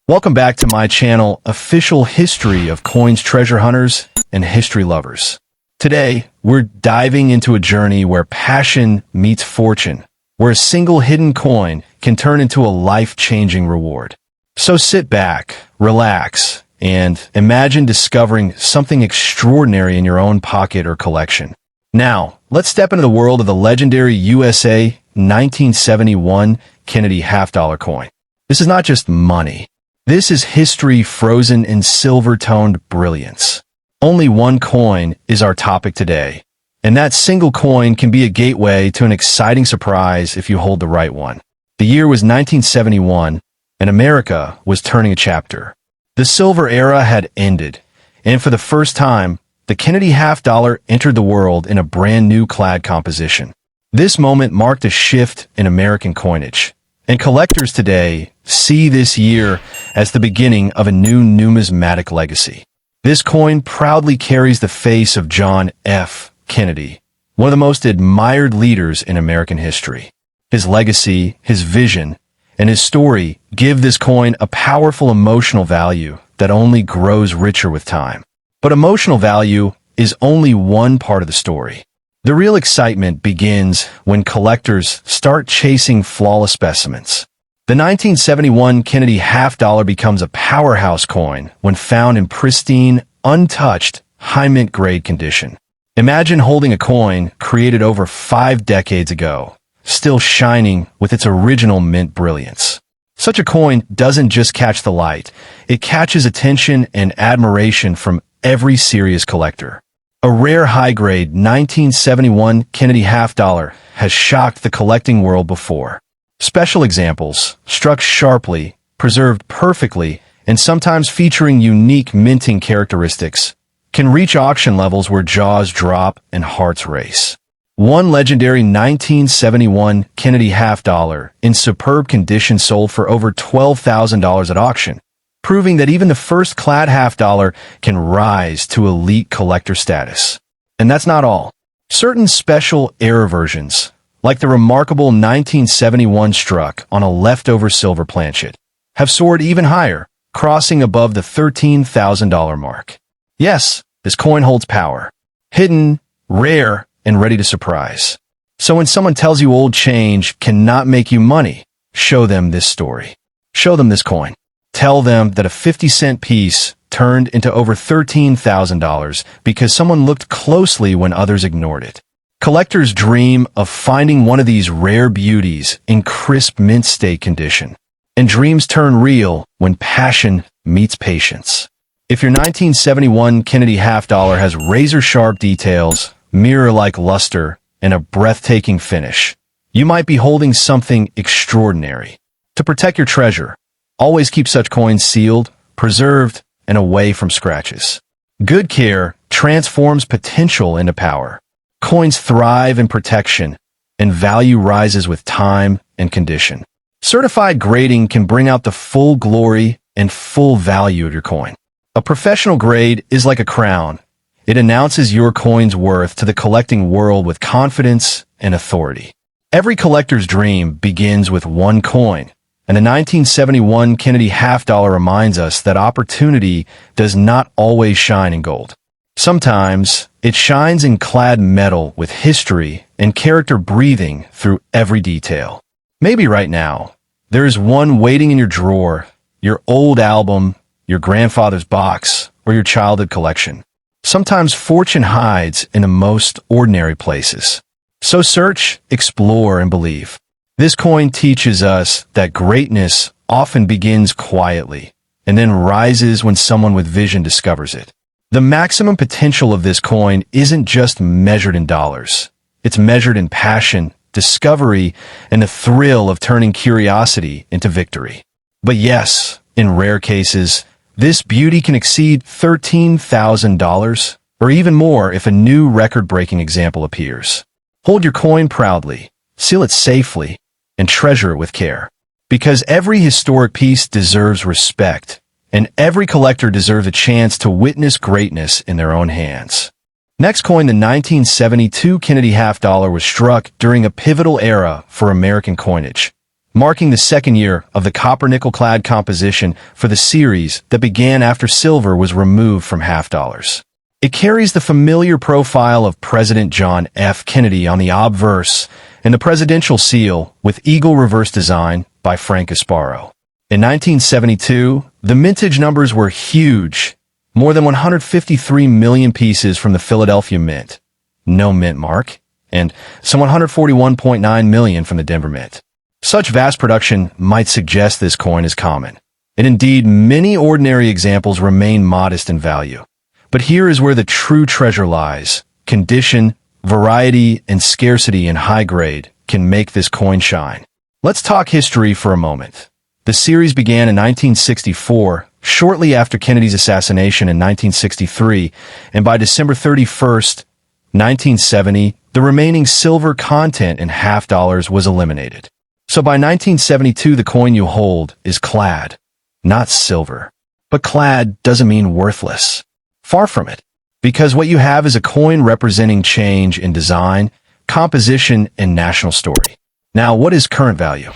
Welcome back to my channel, Official History of Coins Treasure Hunters and History Lovers. Today, we're diving into a journey where passion meets fortune, where a single hidden coin can turn into a life-changing reward. So sit back, relax, and imagine discovering something extraordinary in your own pocket or collection. Now, let's step into the world of the legendary USA 1971 Kennedy half-dollar coin. This is not just money. This is history frozen in silver-toned brilliance. Only one coin is our topic today, and that single coin can be a gateway to an exciting surprise if you hold the right one. The year was 1971, and America was turning a chapter. The silver era had ended, and for the first time, the Kennedy half-dollar entered the world in a brand new clad composition. This moment marked a shift in American coinage, and collectors today see this year as the beginning of a new numismatic legacy. This coin proudly carries the face of John F. Kennedy, one of the most admired leaders in American history. His legacy, his vision, and his story give this coin a powerful emotional value that only grows richer with time. But emotional value is only one part of the story. The real excitement begins when collectors start chasing flawless specimens. The 1971 Kennedy half-dollar becomes a powerhouse coin when found in pristine, untouched, high mint grade condition. Imagine holding a coin created over 5 decades ago, still shining with its original mint brilliance. Such a coin doesn't just catch the light, it catches attention and admiration from every serious collector. A rare high-grade 1971 Kennedy half-dollar has shocked the collecting world before. Special examples, struck sharply, preserved perfectly, and sometimes featuring unique minting characteristics, can reach auction levels where jaws drop and hearts race. One legendary 1971 Kennedy half-dollar in superb condition sold for over $12,000 at auction, proving that even the first clad half-dollar can rise to elite collector status. And that's not all. Certain special error versions, like the remarkable 1971 struck on a leftover silver planchet, have soared even higher, crossing above the $13,000 mark. Yes, this coin holds power. Hidden, rare, and ready to surprise. So when someone tells you old change cannot make you money, show them this story. Show them this coin. Tell them that a 50-cent piece turned into over $13,000 because someone looked closely when others ignored it. Collectors dream of finding one of these rare beauties in crisp mint state condition, and dreams turn real when passion meets patience. If your 1971 Kennedy half-dollar has razor-sharp details, mirror-like luster, and a breathtaking finish, you might be holding something extraordinary. To protect your treasure, always keep such coins sealed, preserved, and away from scratches. Good care transforms potential into power. Coins thrive in protection, and value rises with time and condition. Certified grading can bring out the full glory and full value of your coin. A professional grade is like a crown. It announces your coin's worth to the collecting world with confidence and authority. Every collector's dream begins with one coin, and the 1971 Kennedy half-dollar reminds us that opportunity does not always shine in gold. Sometimes, it shines in clad metal with history and character breathing through every detail. Maybe right now, there is one waiting in your drawer, your old album, your grandfather's box, or your childhood collection. Sometimes fortune hides in the most ordinary places. So search, explore, and believe. This coin teaches us that greatness often begins quietly and then rises when someone with vision discovers it. The maximum potential of this coin isn't just measured in dollars. It's measured in passion, discovery, and the thrill of turning curiosity into victory. But yes, in rare cases, this beauty can exceed $13,000 or even more if a new record-breaking example appears. Hold your coin proudly, seal it safely, and treasure it with care. Because every historic piece deserves respect, and every collector deserves a chance to witness greatness in their own hands. Next coin, the 1972 Kennedy half-dollar was struck during a pivotal era for American coinage. marking the second year of the copper-nickel-clad composition for the series that began after silver was removed from half-dollars. It carries the familiar profile of President John F. Kennedy on the obverse and the presidential seal with eagle reverse design by Frank Gasparo. In 1972, the mintage numbers were huge, more than 153 million pieces from the Philadelphia Mint, no mint mark, and some 141.9 million from the Denver Mint. Such vast production might suggest this coin is common, and indeed many ordinary examples remain modest in value. But here is where the true treasure lies. Condition, variety, and scarcity in high grade can make this coin shine. Let's talk history for a moment. The series began in 1964, shortly after Kennedy's assassination in 1963, and by December 31st, 1970, the remaining silver content in half-dollars was eliminated. So by 1972, the coin you hold is clad, not silver. But clad doesn't mean worthless. Far from it. Because what you have is a coin representing change in design, composition, and national story. Now, what is current value?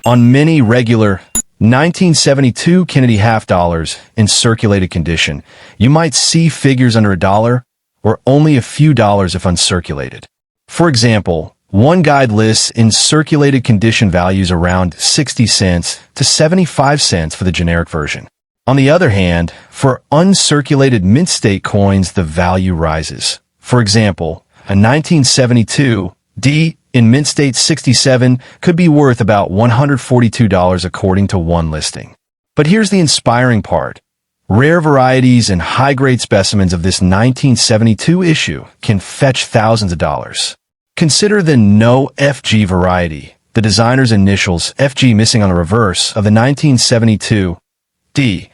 On many regular 1972 Kennedy half-dollars in circulated condition, you might see figures under $1 or only a few dollars if uncirculated. For example, one guide lists in circulated condition values around 60 cents to 75 cents for the generic version. On the other hand, for uncirculated mint state coins, the value rises. For example, a 1972 D in mint state 67 could be worth about $142 according to one listing. But here's the inspiring part. Rare varieties and high-grade specimens of this 1972 issue can fetch thousands of dollars. Consider the no FG variety, the designer's initials FG missing on the reverse of the 1972 D.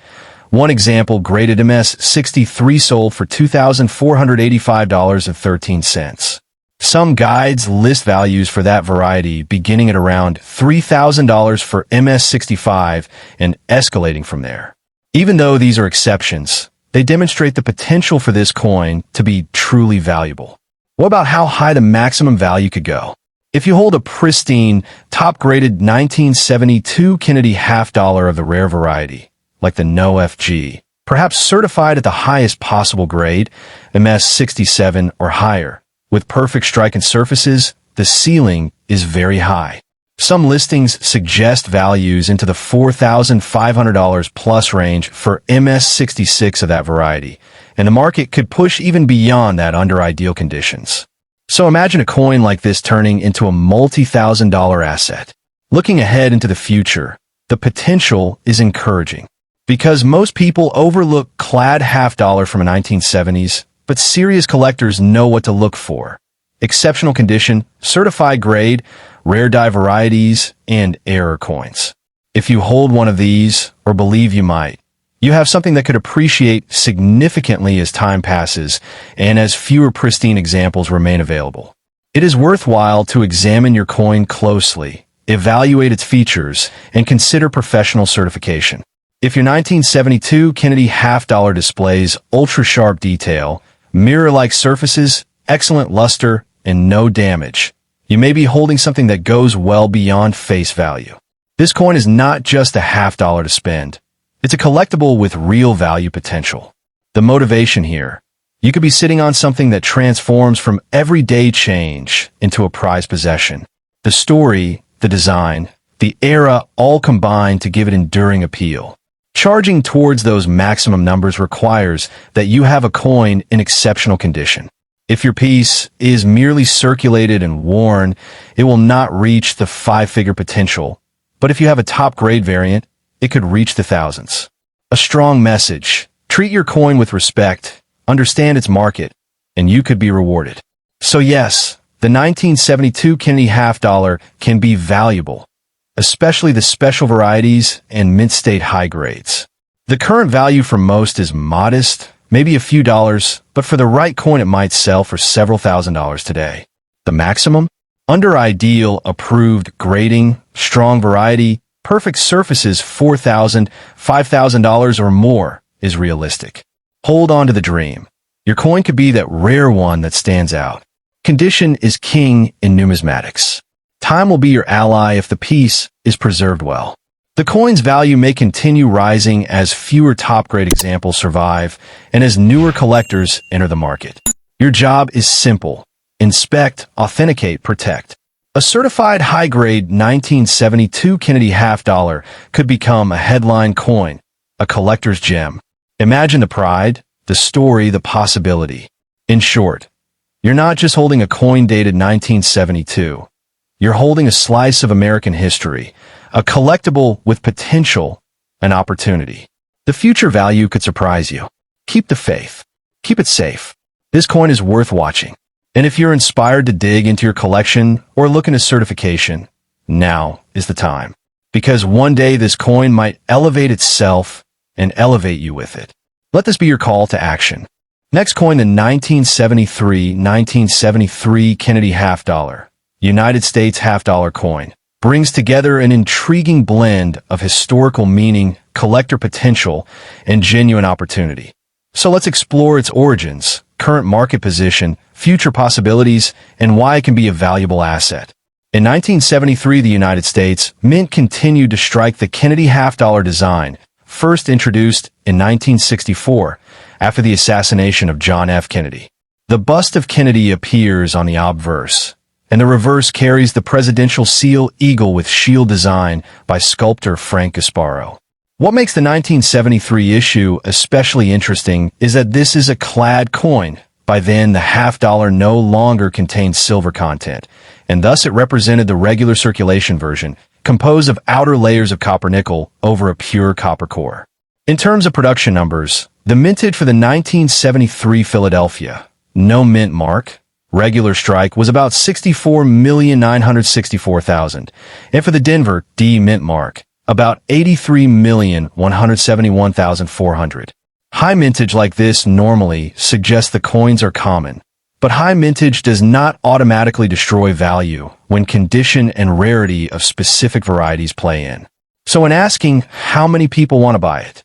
One example, graded MS63 sold for $2,485.13. Some guides list values for that variety beginning at around $3,000 for MS65 and escalating from there. Even though these are exceptions, they demonstrate the potential for this coin to be truly valuable. What about how high the maximum value could go? If you hold a pristine, top-graded 1972 Kennedy half-dollar of the rare variety, like the no FG, perhaps certified at the highest possible grade, MS67 or higher, with perfect strike and surfaces, the ceiling is very high. Some listings suggest values into the $4,500 plus range for MS66 of that variety, and the market could push even beyond that under ideal conditions. So imagine a coin like this turning into a multi-thousand-dollar asset. Looking ahead into the future, the potential is encouraging. Because most people overlook clad half-dollar from the 1970s, but serious collectors know what to look for. Exceptional condition, certified grade, rare die varieties, and error coins. If you hold one of these, or believe you might, you have something that could appreciate significantly as time passes and as fewer pristine examples remain available. It is worthwhile to examine your coin closely, evaluate its features, and consider professional certification. If your 1972 Kennedy half-dollar displays ultra-sharp detail, mirror-like surfaces, excellent luster, and no damage, you may be holding something that goes well beyond face value. This coin is not just a half-dollar to spend. It's a collectible with real value potential. The motivation here: you could be sitting on something that transforms from everyday change into a prized possession. The story, the design, the era all combine to give it enduring appeal. Charging towards those maximum numbers requires that you have a coin in exceptional condition. If your piece is merely circulated and worn, it will not reach the five-figure potential. But if you have a top-grade variant, it could reach the thousands. A strong message: treat your coin with respect, understand its market, and you could be rewarded. So yes, the 1972 Kennedy half-dollar can be valuable, especially the special varieties and mint state high grades. The current value for most is modest, maybe a few dollars, but for the right coin it might sell for several $1,000s today. The maximum? Under ideal, approved grading, strong variety, perfect surfaces, $4,000, $5,000 or more is realistic. Hold on to the dream. Your coin could be that rare one that stands out. Condition is king in numismatics. Time will be your ally if the piece is preserved well. The coin's value may continue rising as fewer top-grade examples survive and as newer collectors enter the market. Your job is simple. Inspect, authenticate, protect. A certified high-grade 1972 Kennedy half-dollar could become a headline coin, a collector's gem. Imagine the pride, the story, the possibility. In short, you're not just holding a coin dated 1972. You're holding a slice of American history, a collectible with potential and opportunity. The future value could surprise you. Keep the faith. Keep it safe. This coin is worth watching. And if you're inspired to dig into your collection or look into certification, now is the time. Because one day this coin might elevate itself and elevate you with it. Let this be your call to action. Next coin, the 1973 Kennedy half-dollar, United States half-dollar coin, brings together an intriguing blend of historical meaning, collector potential, and genuine opportunity. So let's explore its origins, current market position, future possibilities, and why it can be a valuable asset. In 1973, the United States Mint continued to strike the Kennedy half-dollar design, first introduced in 1964 after the assassination of John F. Kennedy. The bust of Kennedy appears on the obverse, and the reverse carries the presidential seal eagle with shield design by sculptor Frank Gasparo. What makes the 1973 issue especially interesting is that this is a clad coin. By then, the half-dollar no longer contained silver content, and thus it represented the regular circulation version, composed of outer layers of copper-nickel over a pure copper core. In terms of production numbers, the minted for the 1973 Philadelphia, no mint mark, regular strike was about 64,964,000, and for the Denver D mint mark, about 83,171,400. High mintage like this normally suggests the coins are common, but high mintage does not automatically destroy value when condition and rarity of specific varieties play in. So when asking how many people want to buy it,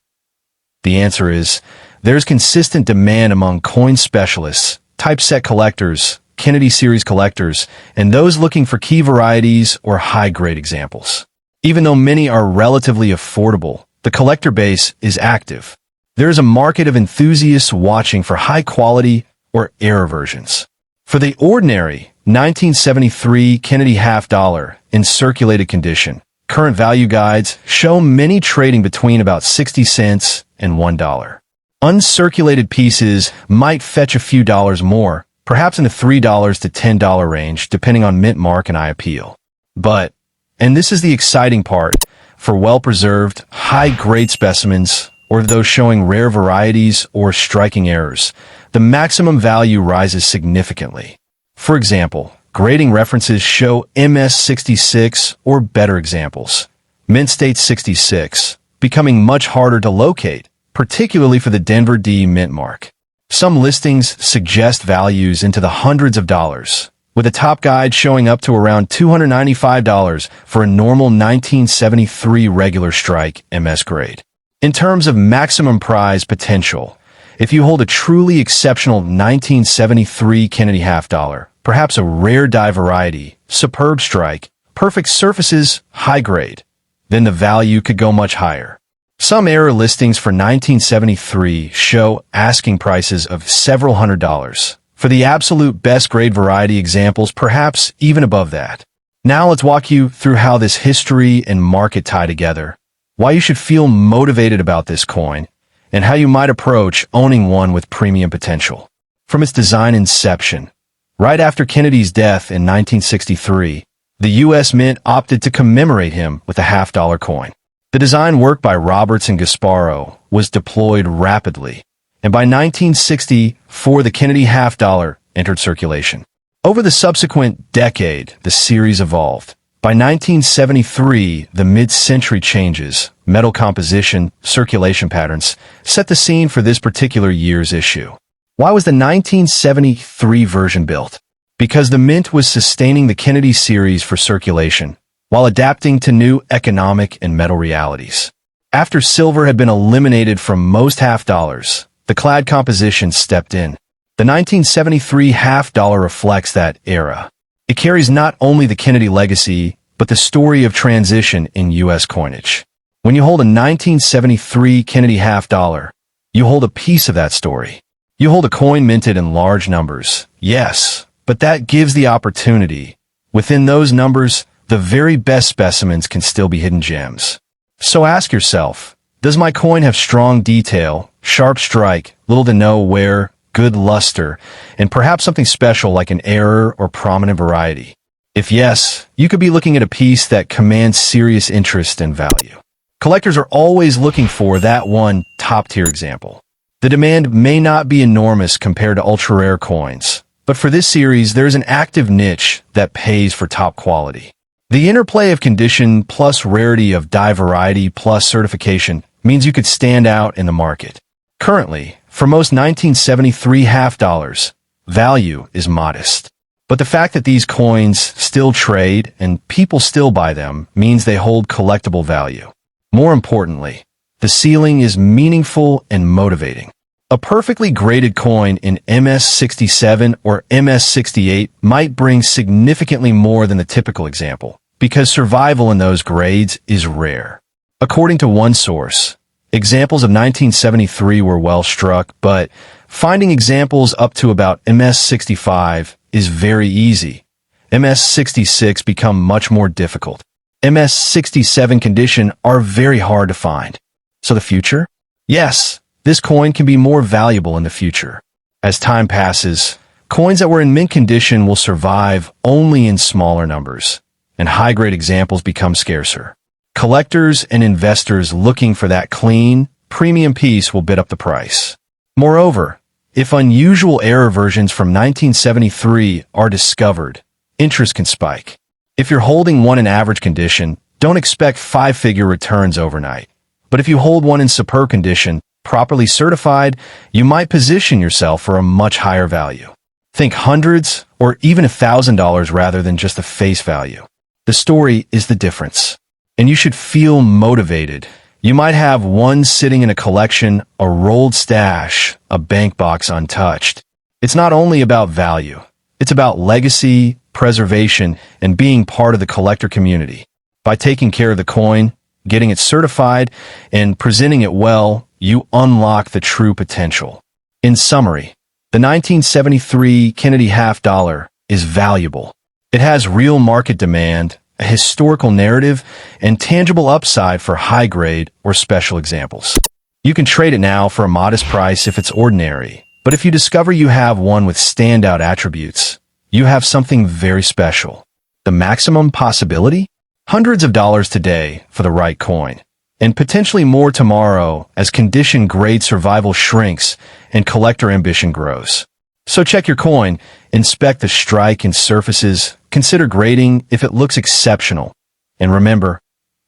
the answer is there's consistent demand among coin specialists, typeset collectors, Kennedy series collectors, and those looking for key varieties or high-grade examples. Even though many are relatively affordable, the collector base is active. There is a market of enthusiasts watching for high-quality or error versions. For the ordinary 1973 Kennedy half-dollar in circulated condition, current value guides show many trading between about 60 cents and $1. Uncirculated pieces might fetch a few dollars more, perhaps in the $3 to $10 range, depending on mint mark and eye appeal. But, and this is the exciting part, for well-preserved, high-grade specimens, or those showing rare varieties or striking errors, the maximum value rises significantly. For example, grading references show MS66 or better examples, Mint State 66, becoming much harder to locate, particularly for the Denver D mint mark. Some listings suggest values into the hundreds of dollars, with a top guide showing up to around $295 for a normal 1973 regular strike MS grade. In terms of maximum prize potential, if you hold a truly exceptional 1973 Kennedy half-dollar, perhaps a rare die variety, superb strike, perfect surfaces, high grade, then the value could go much higher. Some error listings for 1973 show asking prices of several $100s. For the absolute best grade variety examples, perhaps even above that. Now let's walk you through how this history and market tie together, why you should feel motivated about this coin, and how you might approach owning one with premium potential. From its design inception, right after Kennedy's death in 1963, the U.S. Mint opted to commemorate him with a half-dollar coin. The design work by Roberts and Gasparo was deployed rapidly, and by 1964 the Kennedy half-dollar entered circulation. Over the subsequent decade, the series evolved. By 1973, the mid-century changes, metal composition, circulation patterns, set the scene for this particular year's issue. Why was the 1973 version built? Because the Mint was sustaining the Kennedy series for circulation, while adapting to new economic and metal realities. After silver had been eliminated from most half-dollars, the clad composition stepped in. The 1973 half-dollar reflects that era. It carries not only the Kennedy legacy, but the story of transition in U.S. coinage. When you hold a 1973 Kennedy half-dollar, you hold a piece of that story. You hold a coin minted in large numbers, yes, but that gives the opportunity. Within those numbers, the very best specimens can still be hidden gems. So ask yourself, does my coin have strong detail, sharp strike, little to no wear, good luster, and perhaps something special like an error or prominent variety? If yes, you could be looking at a piece that commands serious interest and value. Collectors are always looking for that one top-tier example. The demand may not be enormous compared to ultra-rare coins, but for this series, there is an active niche that pays for top quality. The interplay of condition plus rarity of die variety plus certification means you could stand out in the market. Currently, for most 1973 half-dollars, value is modest. But the fact that these coins still trade and people still buy them means they hold collectible value. More importantly, the ceiling is meaningful and motivating. A perfectly graded coin in MS67 or MS68 might bring significantly more than the typical example, because survival in those grades is rare. According to one source, examples of 1973 were well struck, but finding examples up to about MS65 is very easy. MS66 become much more difficult. MS67 condition are very hard to find. So the future? Yes, this coin can be more valuable in the future. As time passes, coins that were in mint condition will survive only in smaller numbers, and high-grade examples become scarcer. Collectors and investors looking for that clean, premium piece will bid up the price. Moreover, if unusual error versions from 1973 are discovered, interest can spike. If you're holding one in average condition, don't expect five-figure returns overnight. But if you hold one in superb condition, properly certified, you might position yourself for a much higher value. Think hundreds or even $1,000 rather than just the face value. The story is the difference. And you should feel motivated. You might have one sitting in a collection, a rolled stash, a bank box untouched. It's not only about value. It's about legacy, preservation, and being part of the collector community. By taking care of the coin, getting it certified, and presenting it well, you unlock the true potential. In summary, the 1973 Kennedy half-dollar is valuable. It has real market demand, a historical narrative, and tangible upside for high-grade or special examples. You can trade it now for a modest price if it's ordinary, but if you discover you have one with standout attributes, you have something very special. The maximum possibility? Hundreds of dollars today for the right coin, and potentially more tomorrow as condition grade survival shrinks and collector ambition grows. So check your coin, inspect the strike and surfaces, consider grading if it looks exceptional. And remember,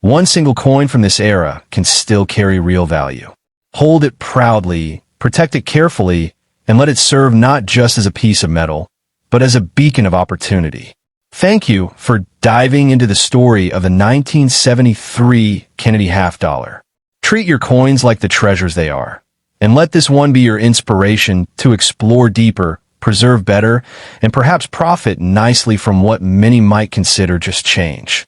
one single coin from this era can still carry real value. Hold it proudly, protect it carefully, and let it serve not just as a piece of metal, but as a beacon of opportunity. Thank you for diving into the story of the 1973 Kennedy half-dollar. Treat your coins like the treasures they are, and let this one be your inspiration to explore deeper, preserve better, and perhaps profit nicely from what many might consider just change.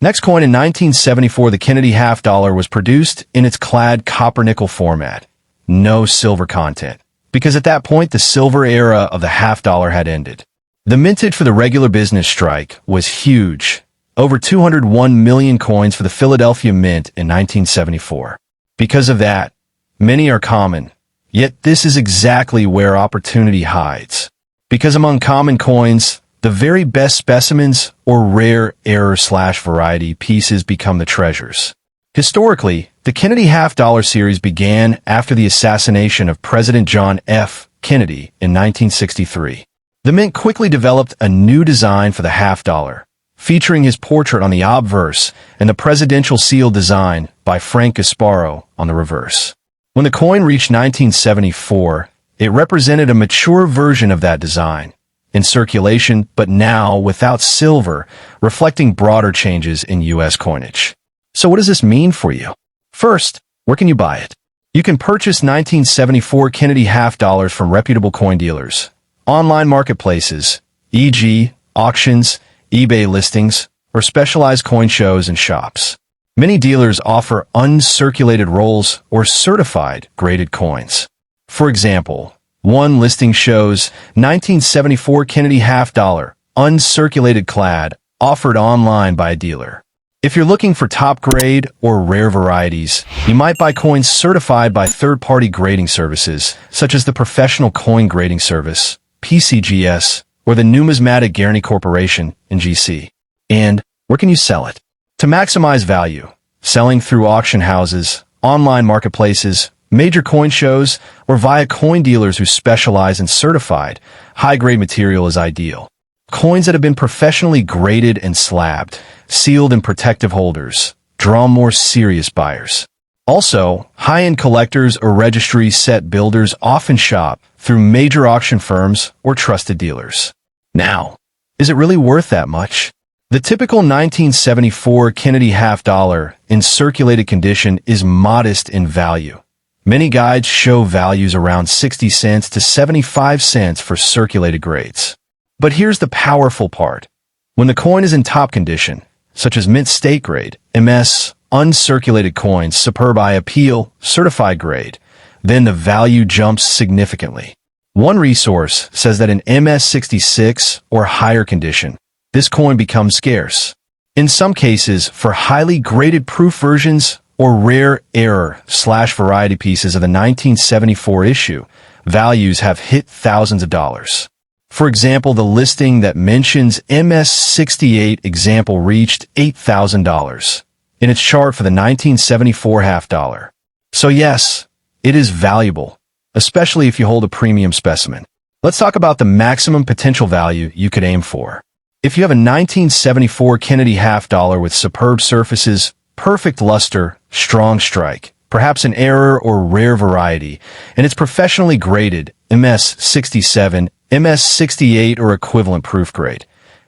Next coin in 1974, the Kennedy half-dollar was produced in its clad copper-nickel format. No silver content, because at that point the silver era of the half-dollar had ended. The mintage for the regular business strike was huge, over 201 million coins for the Philadelphia Mint in 1974. Because of that, many are common, yet this is exactly where opportunity hides. Because among common coins, the very best specimens or rare error/variety pieces become the treasures. Historically, the Kennedy half-dollar series began after the assassination of President John F. Kennedy in 1963. The Mint quickly developed a new design for the half-dollar, featuring his portrait on the obverse and the presidential seal design by Frank Gasparo on the reverse. When the coin reached 1974, it represented a mature version of that design, in circulation but now without silver, reflecting broader changes in U.S. coinage. So what does this mean for you? First, where can you buy it? You can purchase 1974 Kennedy half-dollars from reputable coin dealers, online marketplaces, e.g., auctions, eBay listings, or specialized coin shows and shops. Many dealers offer uncirculated rolls or certified graded coins. For example, one listing shows 1974 Kennedy half-dollar, uncirculated clad, offered online by a dealer. If you're looking for top grade or rare varieties, you might buy coins certified by third-party grading services, such as the Professional Coin Grading Service, PCGS, or the Numismatic Guarantee Corporation, NGC. And where can you sell it? To maximize value, selling through auction houses, online marketplaces, major coin shows, or via coin dealers who specialize in certified, high-grade material is ideal. Coins that have been professionally graded and slabbed, sealed in protective holders, draw more serious buyers. Also, high-end collectors or registry set builders often shop through major auction firms or trusted dealers. Now, is it really worth that much? The typical 1974 Kennedy half-dollar in circulated condition is modest in value. Many guides show values around 60 cents to 75 cents for circulated grades. But here's the powerful part. When the coin is in top condition, such as mint state grade, MS, uncirculated coins, superb eye appeal, certified grade, then the value jumps significantly. One resource says that in MS 66 or higher condition, this coin becomes scarce. In some cases, for highly graded proof versions or rare error/variety pieces of the 1974 issue, values have hit thousands of dollars. For example, the listing that mentions MS68 example reached $8,000 in its chart for the 1974 half-dollar. So yes, it is valuable, especially if you hold a premium specimen. Let's talk about the maximum potential value you could aim for. If you have a 1974 Kennedy half-dollar with superb surfaces, perfect luster, strong strike, perhaps an error or rare variety, and it's professionally graded, MS67, MS68 or equivalent proof grade,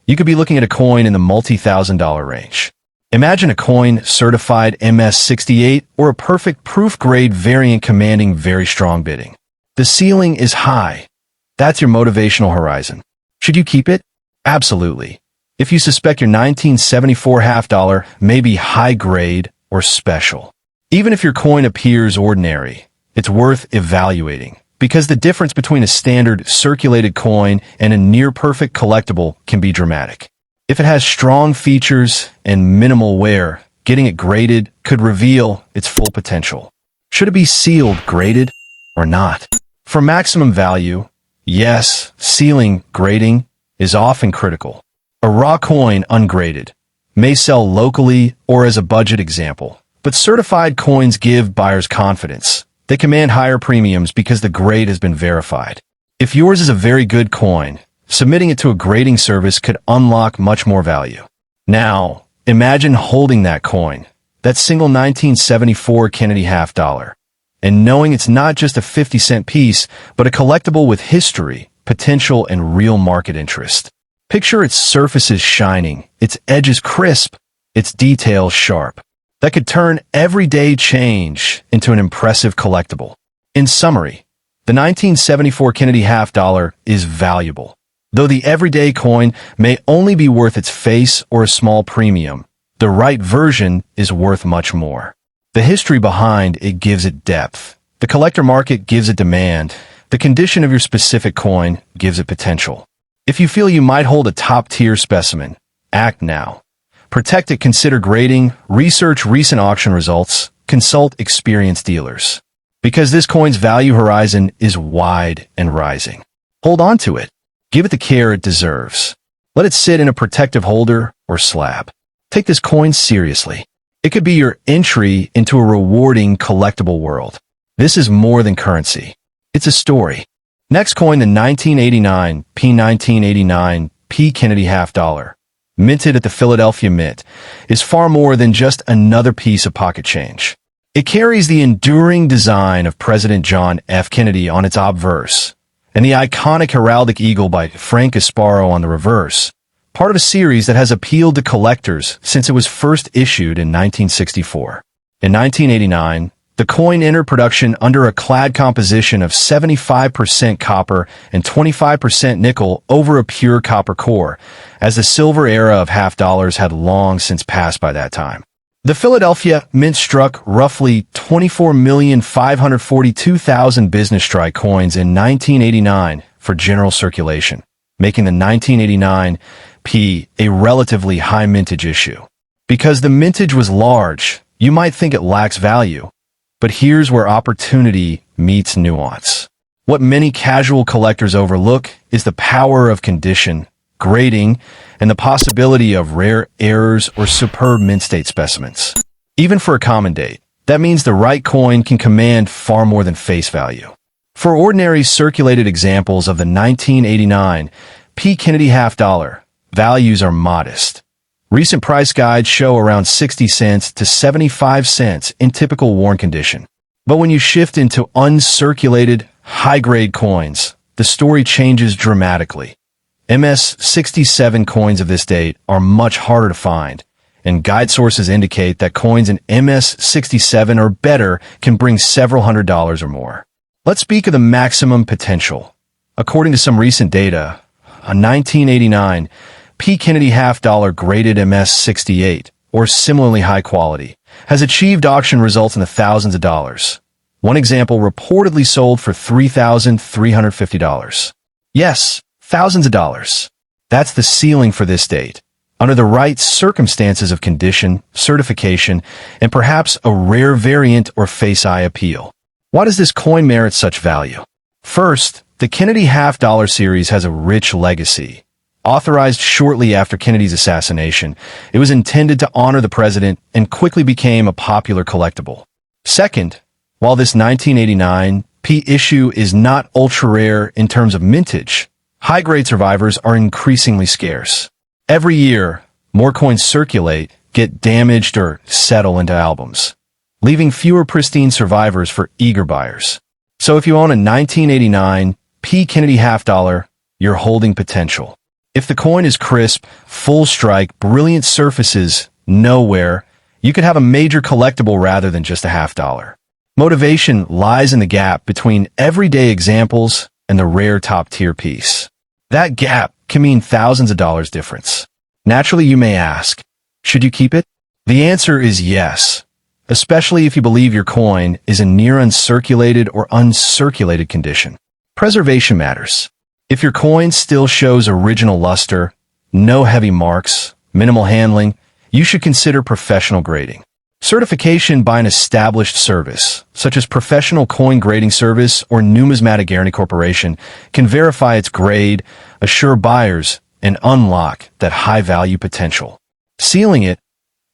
you could be looking at a coin in the multi-thousand-dollar range. Imagine a coin certified MS68 or a perfect proof grade variant commanding very strong bidding. The ceiling is high. That's your motivational horizon. Should you keep it? Absolutely. If you suspect your 1974 half-dollar may be high grade or special. Even if your coin appears ordinary, it's worth evaluating, because the difference between a standard circulated coin and a near-perfect collectible can be dramatic. If it has strong features and minimal wear, getting it graded could reveal its full potential. Should it be sealed, graded, or not? For maximum value, yes, sealing, grading is often critical. A raw coin ungraded may sell locally or as a budget example, but certified coins give buyers confidence. They command higher premiums because the grade has been verified. If yours is a very good coin, submitting it to a grading service could unlock much more value. Now, imagine holding that coin, that single 1974 Kennedy half-dollar, and knowing it's not just a 50-cent piece, but a collectible with history, potential, and real market interest. Picture its surfaces shining, its edges crisp, its details sharp. That could turn everyday change into an impressive collectible. In summary, the 1974 Kennedy half-dollar is valuable. Though the everyday coin may only be worth its face or a small premium, the right version is worth much more. The history behind it gives it depth. The collector market gives it demand. The condition of your specific coin gives it potential. If you feel you might hold a top-tier specimen, act now. Protect it, consider grading, research recent auction results, consult experienced dealers. Because this coin's value horizon is wide and rising. Hold on to it. Give it the care it deserves. Let it sit in a protective holder or slab. Take this coin seriously. It could be your entry into a rewarding collectible world. This is more than currency. It's a story. Next coin, the 1989 P Kennedy half-dollar, minted at the Philadelphia Mint, is far more than just another piece of pocket change. It carries the enduring design of President John F. Kennedy on its obverse, and the iconic heraldic eagle by Frank Gasparo on the reverse, part of a series that has appealed to collectors since it was first issued in 1964. In 1989, The coin entered production under a clad composition of 75% copper and 25% nickel over a pure copper core, as the silver era of half-dollars had long since passed by that time. The Philadelphia Mint struck roughly 24,542,000 business strike coins in 1989 for general circulation, making the 1989 P a relatively high mintage issue. Because the mintage was large, you might think it lacks value. But here's where opportunity meets nuance. What many casual collectors overlook is the power of condition, grading, and the possibility of rare errors or superb mint state specimens. Even for a common date, that means the right coin can command far more than face value. For ordinary circulated examples of the 1989 P. Kennedy half-dollar, values are modest. Recent price guides show around 60 cents to 75 cents in typical worn condition. But when you shift into uncirculated, high-grade coins, the story changes dramatically. MS-67 coins of this date are much harder to find, and guide sources indicate that coins in MS-67 or better can bring several $100s or more. Let's speak of the maximum potential. According to some recent data, a 1989 P. Kennedy half-dollar graded MS-68, or similarly high quality, has achieved auction results in the thousands of dollars. One example reportedly sold for $3,350. Yes, thousands of dollars. That's the ceiling for this date. Under the right circumstances of condition, certification, and perhaps a rare variant or face-eye appeal. Why does this coin merit such value? First, the Kennedy half-dollar series has a rich legacy. Authorized shortly after Kennedy's assassination, it was intended to honor the president and quickly became a popular collectible. Second, while this 1989 P issue is not ultra-rare in terms of mintage, high-grade survivors are increasingly scarce. Every year, more coins circulate, get damaged, or settle into albums, leaving fewer pristine survivors for eager buyers. So if you own a 1989 P. Kennedy half-dollar, you're holding potential. If the coin is crisp, full strike, brilliant surfaces, nowhere, you could have a major collectible rather than just a half-dollar. Motivation lies in the gap between everyday examples and the rare top-tier piece. That gap can mean thousands of dollars difference. Naturally, you may ask, should you keep it? The answer is yes, especially if you believe your coin is in near uncirculated or uncirculated condition. Preservation matters. If your coin still shows original luster, no heavy marks, minimal handling, you should consider professional grading. Certification by an established service, such as Professional Coin Grading Service or Numismatic Guarantee Corporation, can verify its grade, assure buyers, and unlock that high-value potential. Sealing it,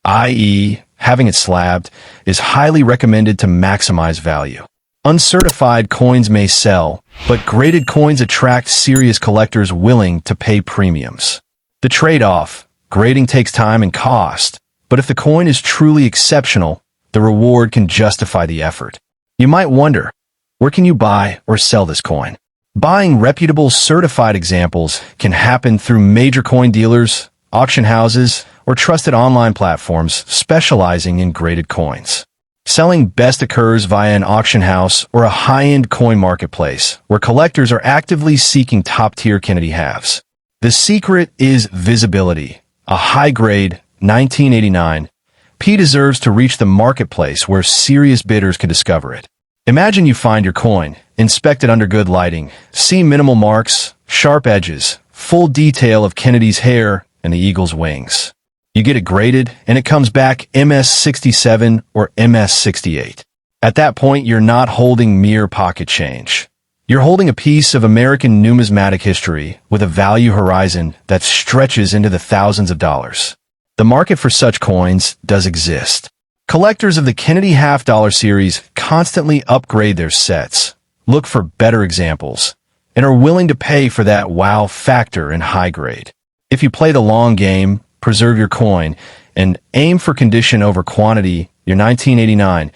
i.e., having it slabbed, is highly recommended to maximize value. Uncertified coins may sell, but graded coins attract serious collectors willing to pay premiums. The trade-off, grading takes time and cost, but if the coin is truly exceptional, the reward can justify the effort. You might wonder, where can you buy or sell this coin? Buying reputable certified examples can happen through major coin dealers, auction houses, or trusted online platforms specializing in graded coins. Selling best occurs via an auction house or a high-end coin marketplace, where collectors are actively seeking top-tier Kennedy halves. The secret is visibility. A high-grade 1989 P deserves to reach the marketplace where serious bidders can discover it. Imagine you find your coin, inspect it under good lighting, see minimal marks, sharp edges, full detail of Kennedy's hair and the eagle's wings. You get it graded, and it comes back MS-67 or MS-68. At that point, you're not holding mere pocket change. You're holding a piece of American numismatic history with a value horizon that stretches into the thousands of dollars. The market for such coins does exist. Collectors of the Kennedy half-dollar series constantly upgrade their sets, look for better examples, and are willing to pay for that wow factor in high grade. If you play the long game, preserve your coin, and aim for condition over quantity, your 1989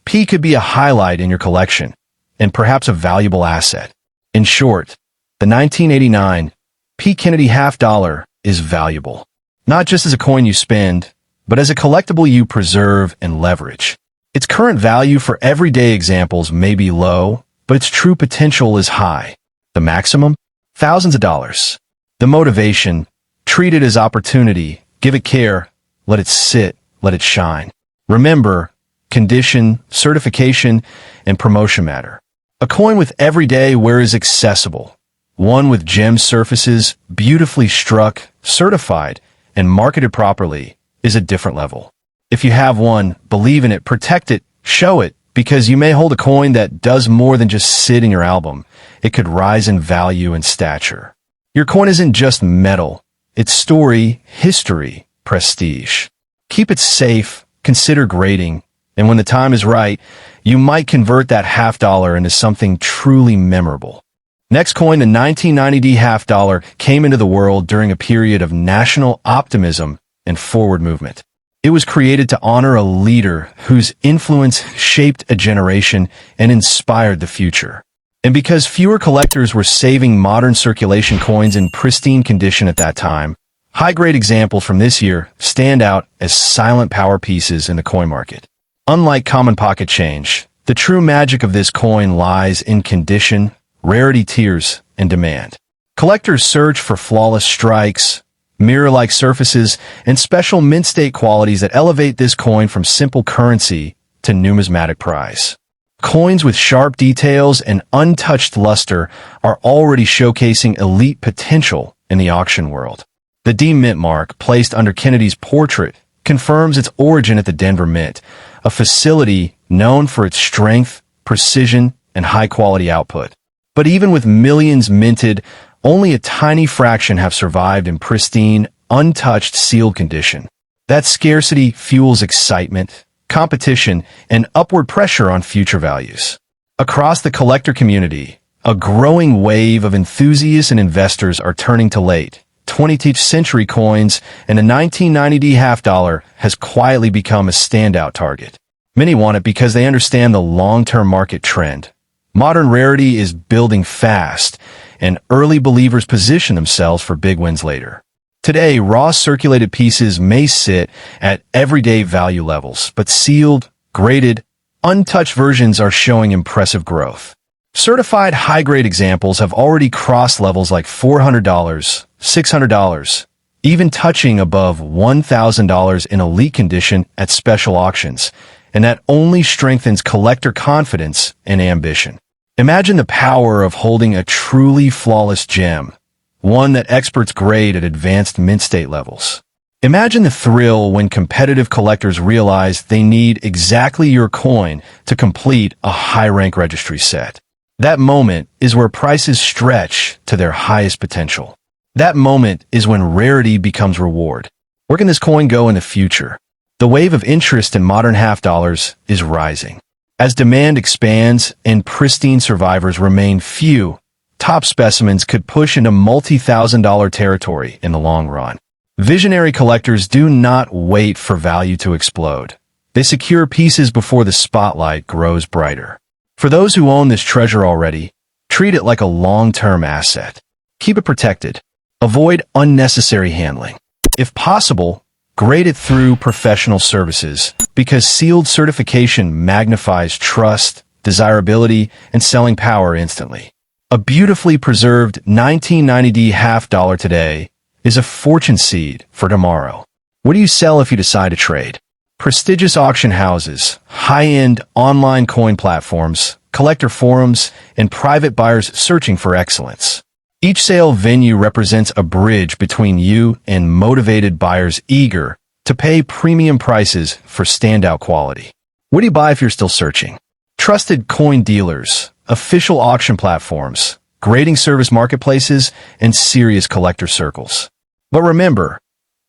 P could be a highlight in your collection, and perhaps a valuable asset. In short, the 1989 P. Kennedy half-dollar is valuable, not just as a coin you spend, but as a collectible you preserve and leverage. Its current value for everyday examples may be low, but its true potential is high. The maximum? Thousands of dollars. The motivation? Treat it as opportunity, give it care, let it sit, let it shine. Remember, condition, certification, and promotion matter. A coin with everyday wear is accessible. One with gem surfaces, beautifully struck, certified, and marketed properly is a different level. If you have one, believe in it, protect it, show it, because you may hold a coin that does more than just sit in your album. It could rise in value and stature. Your coin isn't just metal. It's story, history, prestige. Keep it safe, consider grading, and when the time is right, you might convert that $halfDollar into something truly memorable. Next coin, the 1990 $halfDollar, came into the world during a period of national optimism and forward movement. It was created to honor a leader whose influence shaped a generation and inspired the future. And because fewer collectors were saving modern circulation coins in pristine condition at that time, high-grade examples from this year stand out as silent power pieces in the coin market. Unlike common pocket change, the true magic of this coin lies in condition, rarity tiers, and demand. Collectors search for flawless strikes, mirror-like surfaces, and special mint state qualities that elevate this coin from simple currency to numismatic prize. Coins with sharp details and untouched luster are already showcasing elite potential in the auction world. The D Mint mark, placed under Kennedy's portrait, confirms its origin at the Denver Mint, a facility known for its strength, precision, and high-quality output. But even with millions minted, only a tiny fraction have survived in pristine, untouched, sealed condition. That scarcity fuels excitement, competition, and upward pressure on future values. Across the collector community, a growing wave of enthusiasts and investors are turning to late 20th century coins, and the 1990 $halfDollar has quietly become a standout target. Many want it because they understand the long-term market trend. Modern rarity is building fast, and early believers position themselves for big wins later. Today, raw circulated pieces may sit at everyday value levels, but sealed, graded, untouched versions are showing impressive growth. Certified high-grade examples have already crossed levels like $400, $600, even touching above $1,000 in elite condition at special auctions, and that only strengthens collector confidence and ambition. Imagine the power of holding a truly flawless gem, one that experts grade at advanced mint state levels. Imagine the thrill when competitive collectors realize they need exactly your coin to complete a high-rank registry set. That moment is where prices stretch to their highest potential. That moment is when rarity becomes reward. Where can this coin go in the future? The wave of interest in modern $halfDollars is rising. As demand expands and pristine survivors remain few, top specimens could push into multi-thousand-dollar territory in the long run. Visionary collectors do not wait for value to explode. They secure pieces before the spotlight grows brighter. For those who own this treasure already, treat it like a long-term asset. Keep it protected. Avoid unnecessary handling. If possible, grade it through professional services, because sealed certification magnifies trust, desirability, and selling power instantly. A beautifully preserved 1990 $halfDollar today is a fortune seed for tomorrow. What do you sell if you decide to trade? Prestigious auction houses, high-end online coin platforms, collector forums, and private buyers searching for excellence. Each sale venue represents a bridge between you and motivated buyers eager to pay premium prices for standout quality. What do you buy if you're still searching? Trusted coin dealers, official auction platforms, grading service marketplaces, and serious collector circles. But remember,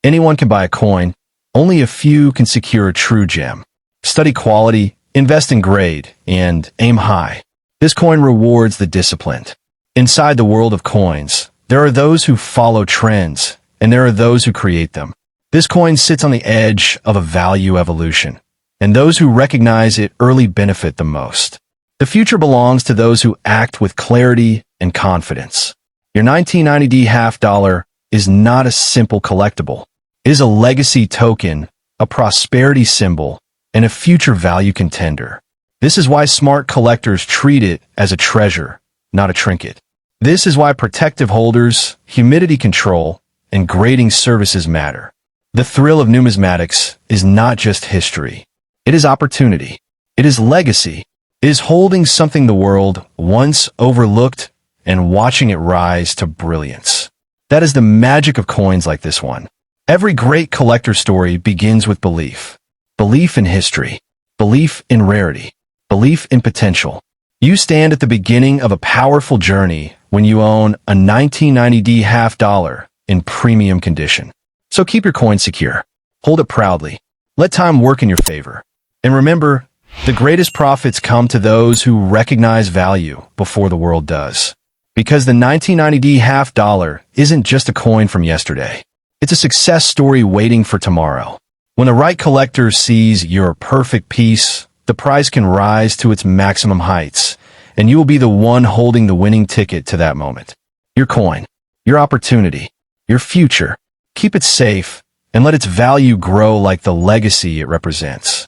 anyone can buy a coin. Only a few can secure a true gem. Study quality, invest in grade, and aim high. This coin rewards the disciplined. Inside the world of coins, there are those who follow trends, and there are those who create them. This coin sits on the edge of a value evolution, and those who recognize it early benefit the most. The future belongs to those who act with clarity and confidence. Your 1990 $halfDollar is not a simple collectible. It is a legacy token, a prosperity symbol, and a future value contender. This is why smart collectors treat it as a treasure, not a trinket. This is why protective holders, humidity control, and grading services matter. The thrill of numismatics is not just history. It is opportunity. It is legacy. It is holding something the world once overlooked and watching it rise to brilliance. That is the magic of coins like this one. Every great collector story begins with belief. Belief in history. Belief in rarity. Belief in potential. You stand at the beginning of a powerful journey when you own a 1990D halfDollar in premium condition. So keep your coin secure. Hold it proudly. Let time work in your favor. And remember, the greatest profits come to those who recognize value before the world does. Because the 1990D halfDollar isn't just a coin from yesterday. It's a success story waiting for tomorrow. When the right collector sees your perfect piece, the price can rise to its maximum heights, and you will be the one holding the winning ticket to that moment. Your coin, your opportunity, your future. Keep it safe and let its value grow like the legacy it represents.